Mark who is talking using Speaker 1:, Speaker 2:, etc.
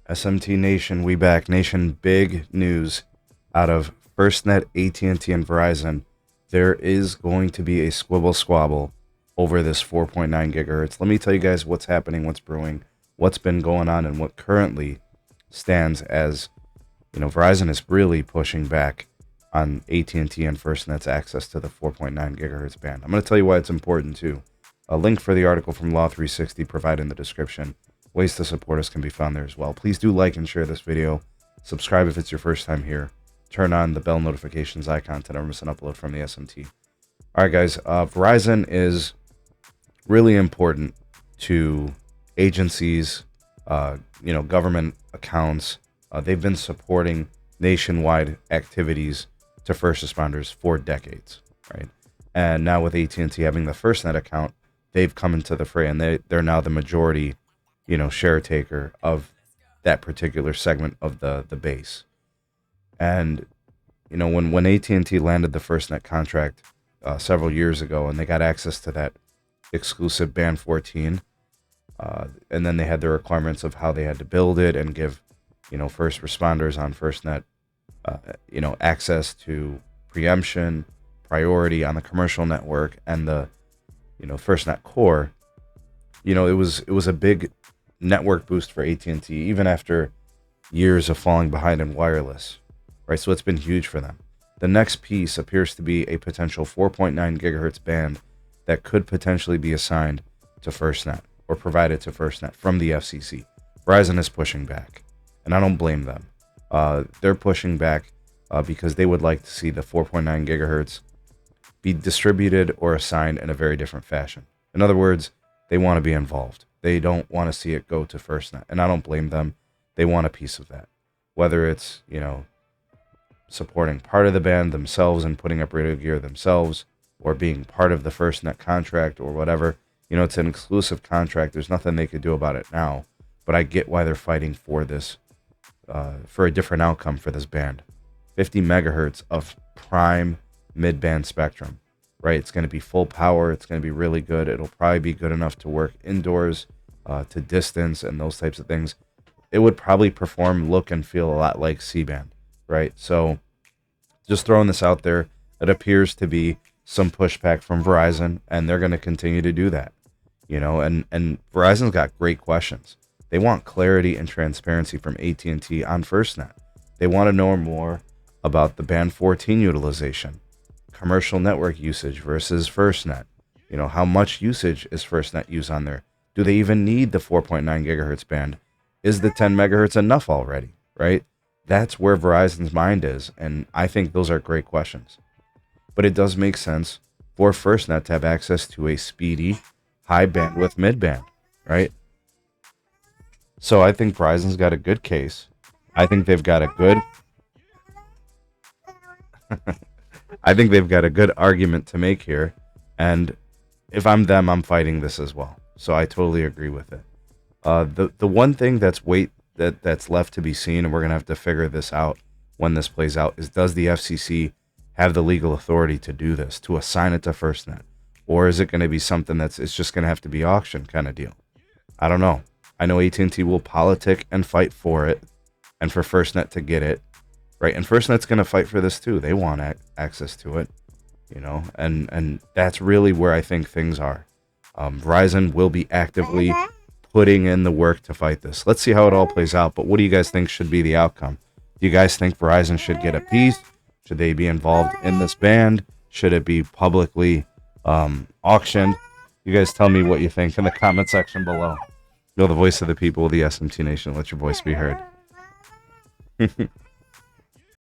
Speaker 1: SMT Nation, we back. Nation, big news out of FirstNet, AT&T, and Verizon. There is going to be a squibble squabble over this 4.9 gigahertz. Let me tell you guys what's happening, what's brewing, what's been going on, and what currently stands as, Verizon is really pushing back on AT&T and FirstNet's access to the 4.9 gigahertz band. I'm going to tell you why it's important too. A link for the article from Law 360 provided in the description. Ways to support us can be found there as well. Please do like and share this video. Subscribe if it's your first time here. Turn on the bell notifications icon to never miss an upload from the SMT. All right, guys. Verizon is really important to agencies, government accounts. They've been supporting nationwide activities to first responders for decades, right? And now with AT&T having the FirstNet account, they've come into the fray, and they're now the majority, share taker of that particular segment of the base. And when AT&T landed the FirstNet contract several years ago, and they got access to that exclusive band 14, and then they had the requirements of how they had to build it and give first responders on FirstNet access to preemption, priority on the commercial network, and the FirstNet core. It was a big network boost for AT&T, even after years of falling behind in wireless, right? So it's been huge for them. The next piece appears to be a potential 4.9 gigahertz band that could potentially be assigned to FirstNet or provided to FirstNet from the FCC. Verizon is pushing back, and I don't blame them. They're pushing back because they would like to see the 4.9 gigahertz be distributed or assigned in a very different fashion. In other words, they want to be involved. They don't want to see it go to FirstNet, and I don't blame them. They want a piece of that, whether it's supporting part of the band themselves and putting up radio gear themselves, or being part of the FirstNet contract or whatever. It's an exclusive contract. There's nothing they could do about it now, but I get why they're fighting for this, for a different outcome for this band. 50 megahertz of prime mid-band spectrum, right? It's going to be full power. It's going to be really good. It'll probably be good enough to work indoors, to distance, and those types of things. It would probably perform, look, and feel a lot like C-band, right? So just throwing this out there, it appears to be some pushback from Verizon, and they're going to continue to do that, and Verizon's got great questions. They want clarity and transparency from AT&T on FirstNet. They want to know more about the band 14 utilization, commercial network usage versus FirstNet. How much usage is FirstNet used on there? Do they even need the 4.9 gigahertz band? Is the 10 megahertz enough already, right? That's where Verizon's mind is, and I think those are great questions. But it does make sense for FirstNet to have access to a speedy, high bandwidth midband, right? So I think Verizon's got a good case. I think they've got a good I think they've got a good argument to make here, and if I'm them, I'm fighting this as well. So I totally agree with it. The one thing that's left to be seen, and we're gonna have to figure this out when this plays out, is does the FCC have the legal authority to do this, to assign it to FirstNet, or is it going to be something it's just going to have to be auction kind of deal? I don't know. I know AT&T will politic and fight for it, and for FirstNet to get it, right? And FirstNet's going to fight for this too. They want access to it, and that's really where I think things are. Verizon will be actively putting in the work to fight this. Let's see how it all plays out. But what do you guys think should be the outcome? Do you guys think Verizon should get a piece? Should they be involved in this band? Should it be publicly auctioned? You guys tell me what you think in the comment section below. You're the voice of the people, the SMT Nation. Let your voice be heard.